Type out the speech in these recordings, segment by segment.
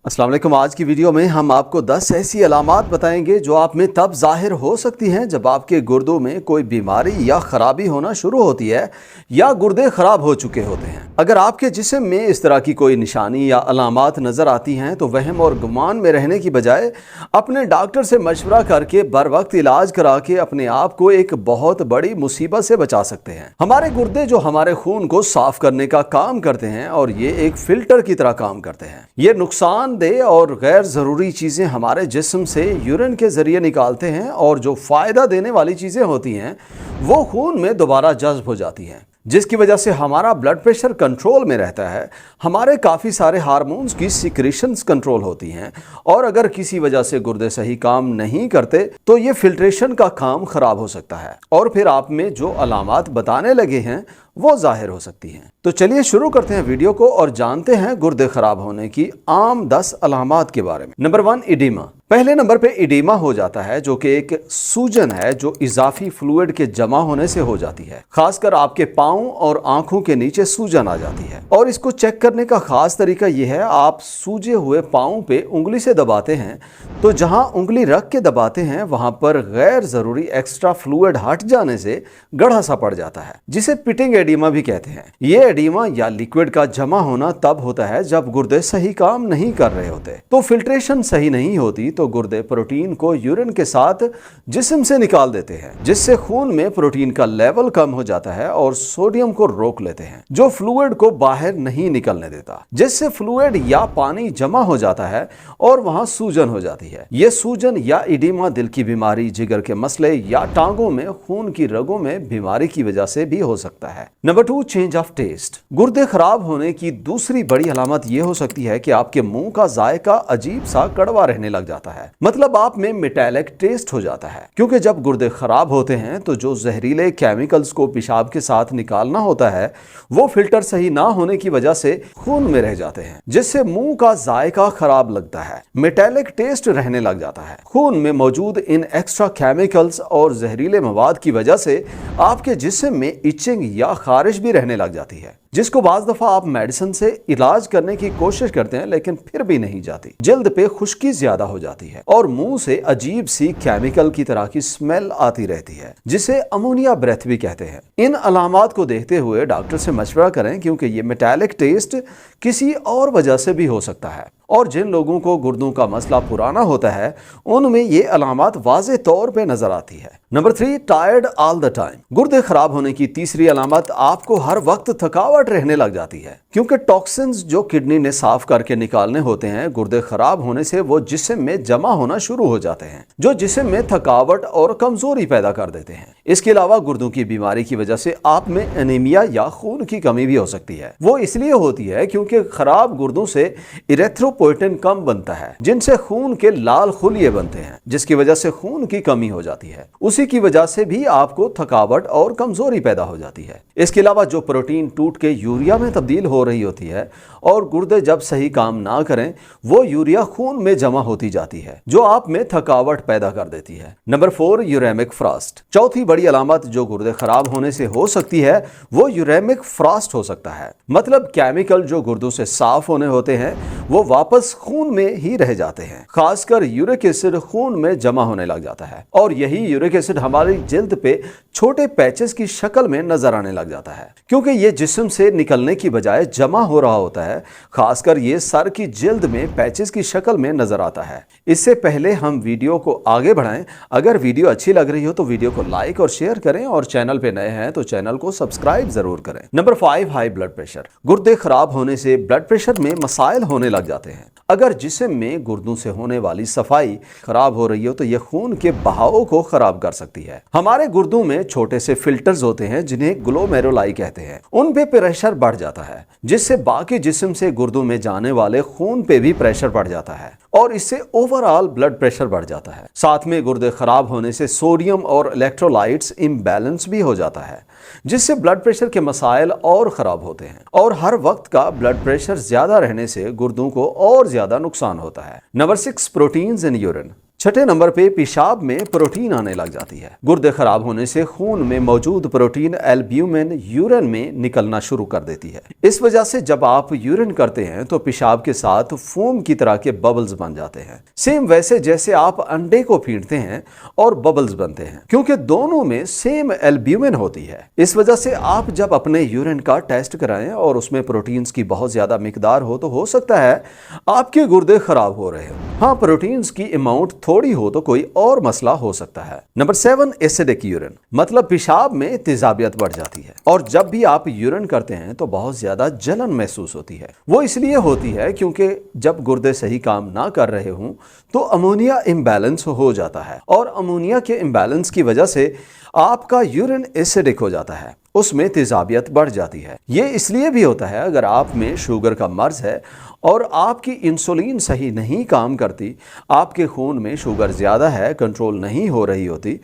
अस्सलाम वालेकुम। आज की वीडियो में हम आपको 10 ऐसी अलामात बताएंगे जो आप में तब जाहिर हो सकती हैं जब आपके गुर्दों में कोई बीमारी या खराबी होना शुरू होती है या गुर्दे खराब हो चुके होते हैं। अगर आपके जिस्म में इस तरह की कोई निशानी या अलामात नज़र आती हैं तो वहम और गुमान में रहने की बजाय अपने डॉक्टर से मशवरा करके बर वक्त इलाज करा के अपने आप को एक बहुत बड़ी मुसीबत से बचा सकते हैं। हमारे गुर्दे जो हमारे खून को साफ करने का काम करते हैं और ये एक फिल्टर की तरह काम करते हैं। ये नुकसान दे और गैर जरूरी चीजें हमारे जिस्म से यूरिन के जरिए निकालते हैं और जो फायदा देने वाली चीजें होती हैं वो खून में दोबारा जज्ब हो जाती हैं, जिसकी वजह से हमारा ब्लड प्रेशर कंट्रोल में रहता है। हमारे काफ़ी सारे हार्मोन्स की सिक्रीशंस कंट्रोल होती हैं और अगर किसी वजह से गुर्दे सही काम नहीं करते तो ये फिल्ट्रेशन का काम खराब हो सकता है और फिर आप में जो अलामात बताने लगे हैं वो जाहिर हो सकती हैं। तो चलिए शुरू करते हैं वीडियो को और जानते हैं गुर्दे खराब होने की आम 10 अलामात के बारे में। Number 1, oedema. पहले नंबर पे इडीमा हो जाता है जो कि एक सूजन है जो इजाफी फ्लूइड के जमा होने से हो जाती है। खासकर आपके पाँव और आंखों के नीचे सूजन आ जाती है और इसको चेक करने का खास तरीका यह है, आप सूजे हुए पाँव पे उंगली से दबाते हैं तो जहां उंगली रख के दबाते हैं वहां पर गैर जरूरी एक्स्ट्रा फ्लूइड हट जाने से गढ़ा सा पड़ जाता है, जिसे पिटिंग एडीमा भी कहते हैं। ये एडीमा या लिक्विड का जमा होना तब होता है जब गुर्दे सही काम नहीं कर रहे होते, तो फिल्ट्रेशन सही नहीं होती तो गुर्दे प्रोटीन को यूरिन के साथ जिस्म से निकाल देते हैं, जिससे खून में प्रोटीन का लेवल कम हो जाता है और सोडियम को रोक लेते हैं जो फ्लूइड को बाहर नहीं निकलने देता, जिससे फ्लूइड या पानी जमा हो जाता है और वहां सूजन हो जाती है। ये सूजन या इडीमा दिल की बीमारी, जिगर के मसले या टांगों में खून की रगों में बीमारी की वजह से भी हो सकता है। Number 2, change of taste. गुर्दे खराब होने की दूसरी बड़ी अलामत यह हो सकती है कि आपके मुंह का जायका अजीब सा कड़वा रहने लग जाता है, मतलब आप में मेटालिक टेस्ट हो जाता है, क्योंकि जब गुर्दे खराब होते हैं तो जो जहरीले केमिकल्स को पेशाब के साथ निकालना होता है वो फिल्टर सही ना होने की वजह से खून में रह जाते हैं, जिससे मुंह का जायका खराब लगता है, मेटालिक टेस्ट रहने लग जाता है। खून में मौजूद इन एक्स्ट्रा केमिकल्स और जहरीले मवाद की वजह से आपके जिस्म में इचिंग या खारिश भी रहने लग जाती है, जिसको बाज दफा आप मेडिसिन से इलाज करने की कोशिश करते हैं लेकिन फिर भी नहीं जाती। जल्द पे खुश्की ज्यादा हो जाती है और मुंह से अजीब सी केमिकल की तरह की स्मेल आती रहती है, जिसे अमोनिया ब्रेथ भी कहते हैं। इन अलामात को देखते हुए डॉक्टर से मशवरा करें, क्योंकि ये मेटालिक टेस्ट किसी और वजह से भी हो सकता है और जिन लोगों को गुर्दों का मसला पुराना होता है उनमें ये अलामात वाज़े तौर पे नजर आती है। Number 3, tired all the time. गुर्दे खराब होने की तीसरी अलामत आपको हर वक्त थकावट रहने लग जाती है, क्योंकि टॉक्सिन्स जो किडनी ने साफ करके निकालने होते हैं गुर्दे खराब होने से वो जिस्म में जमा होना शुरू हो जाते हैं, जो जिस्म में थकावट और कमजोरी पैदा कर देते हैं। इसके अलावा गुर्दों की बीमारी की वजह से आप में एनीमिया या खून की कमी भी हो सकती है। वो इसलिए होती है क्योंकि खराब गुर्दों से इरेथ्रोपोइटिन कम बनता है, जिनसे खून के लाल खुलिये बनते हैं, जिसकी वजह से खून की कमी हो जाती है। उसी की वजह से भी आपको थकावट और कमजोरी पैदा हो जाती है। इसके अलावा जो प्रोटीन टूट के यूरिया में तब्दील हो रही होती है और गुर्दे जब सही काम ना करें वो यूरिया खून में जमा होती जाती है, जो आप में थकावट पैदा कर देती है। Number 4, uremic frost. चौथी बड़ी अलामत जो गुर्दे खराब होने से हो सकती है वो यूरेमिक फ्रास्ट हो सकता है, मतलब केमिकल जो गुर्दों से साफ होने होते हैं वो वापस खून में ही रह जाते हैं। खासकर यूरिक एसिड खून में जमा होने लग जाता है और यही यूरिक एसिड हमारी जिल्द पे छोटे पैचेस की शक्ल में नजर आने लग जाता है, क्योंकि ये जिस्म से निकलने की बजाय जमा हो रहा होता है। खासकर ये सर की जिल्द में पैचेस की शक्ल में नजर आता है। इससे पहले हम वीडियो को आगे बढ़ाएं, अगर वीडियो अच्छी लग रही हो तो वीडियो को लाइक और शेयर करें और चैनल पे नए हैं तो चैनल को सब्सक्राइब जरूर करें। Number 5, high blood pressure. गुर्दे खराब होने से ब्लड प्रेशर में मसाइल होने लग जाते हैं। अगर जिस्म में गुर्दों से होने वाली सफाई खराब हो रही हो तो यह खून के बहाव को खराब कर सकती है। हमारे गुर्दों में छोटे से फिल्टर्स होते हैं जिन्हें ग्लोमेरुलाई कहते हैं, उन पे प्रेशर बढ़ जाता है, जिससे बाकी जिस्म से गुर्दों में जाने वाले खून पे भी प्रेशर बढ़ जाता है और इससे ओवरऑल ब्लड प्रेशर बढ़ जाता है। साथ में गुर्दे खराब होने से सोडियम और इलेक्ट्रोलाइट्स इम्बैलेंस भी हो जाता है, जिससे ब्लड प्रेशर के मसाइल और खराब होते हैं और हर वक्त का ब्लड प्रेशर ज्यादा रहने से गुर्दों को और ज्यादा नुकसान होता है। Number 6, proteins in urine. छठे नंबर पे पेशाब में प्रोटीन आने लग जाती है। गुर्दे खराब होने से खून में मौजूद प्रोटीन एल्ब्यूमिन यूरिन में निकलना शुरू कर देती है। इस वजह से जब आप यूरिन करते हैं तो पेशाब के साथ फोम की तरह के बबल्स बन जाते हैं, सेम वैसे जैसे आप अंडे को फेंटते हैं और बबल्स बनते हैं, क्योंकि दोनों में सेम एल्ब्यूमिन होती है। इस वजह से आप जब अपने यूरिन का टेस्ट कराएं और उसमें प्रोटीन्स की बहुत ज्यादा मिकदार हो तो हो सकता है आपके गुर्दे खराब हो रहे हो। हाँ, प्रोटीन्स की अमाउंट थोड़ी हो तो कोई और मसला हो सकता है। नंबर 7, एसिडिक यूरिन, मतलब पेशाब में तेजाबियत बढ़ जाती है और जब भी आप यूरिन करते हैं तो बहुत ज्यादा जलन महसूस होती है। वो इसलिए होती है क्योंकि जब गुर्दे सही काम ना कर रहे हों तो अमोनिया इम्बैलेंस हो जाता है और अमोनिया के इम्बैलेंस की वजह से आपका यूरिन एसिडिक हो जाता है, उसमें तेजाबियत बढ़ जाती है। ये इसलिए भी होता है अगर आप में शुगर का मर्ज है और आपकी इंसुलिन सही नहीं काम करती, आपके खून में शुगर ज़्यादा है, कंट्रोल नहीं हो रही होती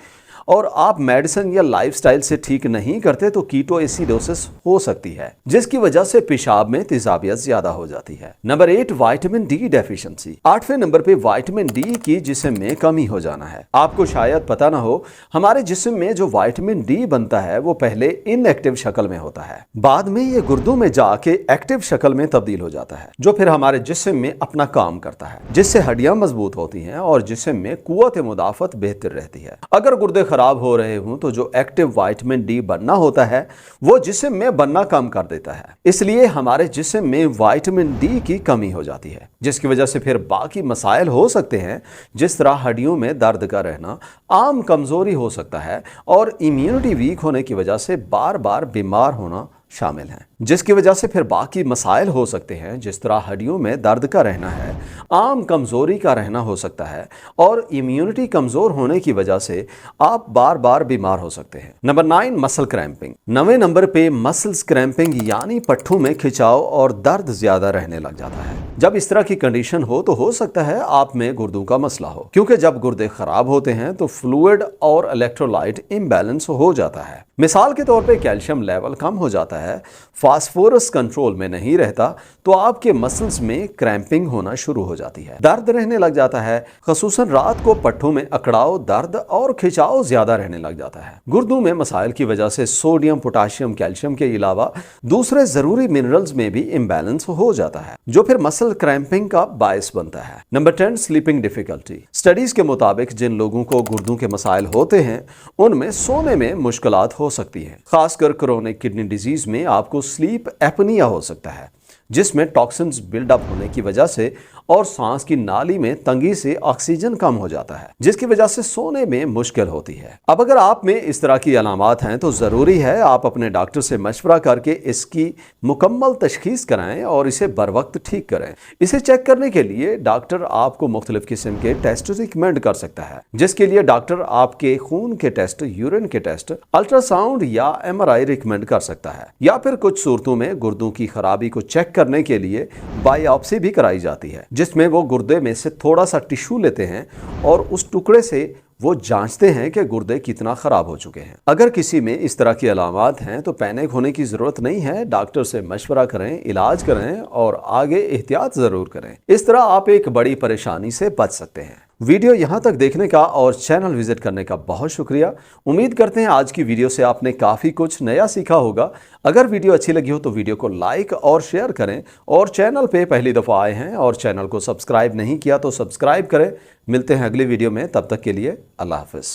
और आप मेडिसिन या लाइफस्टाइल से ठीक नहीं करते तो कीटोएसिडोसिस हो सकती है, जिसकी वजह से पेशाब में तेजाबियत ज्यादा हो जाती है। Number 8, vitamin D deficiency. 8वें नंबर पे विटामिन डी की जिस्म में कमी हो जाना है। आपको शायद पता ना हो, हमारे जिस्म में जो विटामिन डी बनता है वो पहले इनएक्टिव शक्ल में होता है, बाद में ये गुर्दों में जाके एक्टिव शक्ल में तब्दील हो जाता है, जो फिर हमारे जिस्म में अपना काम करता है, जिससे हड्डियां मजबूत होती हैं और जिस्म में कुव्वत मुदाफत बेहतर रहती है। अगर गुर्दे खराब हो रहे हों तो जो एक्टिव विटामिन डी बनना होता है वो जिस्म में बनना कम कर देता है, इसलिए हमारे जिस्म में विटामिन डी की कमी हो जाती है, जिसकी वजह से फिर बाकी मसाइल हो सकते हैं, जिस तरह हड्डियों में दर्द का रहना, आम कमजोरी हो सकता है और इम्यूनिटी वीक होने की वजह से बार बार बीमार होना शामिल हैं, जिसकी वजह से फिर बाकी मसाइल हो सकते हैं, जिस तरह हड्डियों में दर्द का रहना है, आम कमजोरी का रहना हो सकता है और इम्यूनिटी कमजोर होने की वजह से आप बार बार बीमार हो सकते हैं। Number 9, muscle cramping. 9वें नंबर पे मसल्स क्रैम्पिंग यानी पट्ठों में खिंचाव और दर्द ज्यादा रहने लग जाता है। जब इस तरह की कंडीशन हो तो हो सकता है आप में गुर्दों का मसला हो, क्योंकि जब गुर्दे खराब होते हैं तो फ्लूइड और इलेक्ट्रोलाइट इम्बैलेंस हो जाता है। मिसाल के तौर पे कैल्शियम लेवल कम हो जाता है, फास्फोरस कंट्रोल में नहीं रहता तो आपके मसल्स में क्रैम्पिंग होना शुरू हो जाती है, दर्द रहने लग जाता है, खसूसन रात को पट्ठों में अकड़ाव, दर्द और खिंचाव ज्यादा रहने लग जाता है। गुर्दों में मसाइल की वजह से सोडियम, पोटाशियम, कैल्शियम के अलावा दूसरे जरूरी मिनरल्स में भी इम्बैलेंस हो जाता है, जो फिर मसल क्रैम्पिंग का बायस बनता है। Number 10, sleeping difficulty. स्टडीज के मुताबिक जिन लोगों को गुर्दों के मसाइल होते हैं उनमें सोने में मुश्किलात हो सकती है, खासकर क्रोनिक किडनी डिजीज में आपको स्लीप एपनिया हो सकता है, जिसमें टॉक्सिन्स बिल्डअप होने की वजह से और सांस की नाली में तंगी से ऑक्सीजन कम हो जाता है, जिसकी वजह से सोने में मुश्किल होती है। अब अगर आप में इस तरह की अलामात हैं तो जरूरी है आप अपने डॉक्टर से मशवरा करके इसकी मुकम्मल तशखीस कराएं और इसे बर वक्त ठीक करें। इसे चेक करने के लिए डॉक्टर आपको मुख्तलिफ किस्म के टेस्ट रिकमेंड कर सकता है, जिसके लिए डॉक्टर आपके खून के टेस्ट, यूरिन के टेस्ट, अल्ट्रासाउंड या MRI रिकमेंड कर सकता है, या फिर कुछ सूरतों में गुर्दों की खराबी को चेक करने के लिए बायोप्सी भी कराई जाती है, जिसमें वो गुर्दे में से थोड़ा सा टिश्यू लेते हैं और उस टुकड़े से वो जांचते हैं कि गुर्दे कितना खराब हो चुके हैं। अगर किसी में इस तरह की अलामात हैं तो पैनिक होने की जरूरत नहीं है, डॉक्टर से मशवरा करें, इलाज करें और आगे एहतियात जरूर करें। इस तरह आप एक बड़ी परेशानी से बच सकते हैं। वीडियो यहाँ तक देखने का और चैनल विजिट करने का बहुत शुक्रिया। उम्मीद करते हैं आज की वीडियो से आपने काफ़ी कुछ नया सीखा होगा। अगर वीडियो अच्छी लगी हो तो वीडियो को लाइक और शेयर करें और चैनल पे पहली दफ़ा आए हैं और चैनल को सब्सक्राइब नहीं किया तो सब्सक्राइब करें। मिलते हैं अगली वीडियो में, तब तक के लिए अल्लाह हाफ़िज़।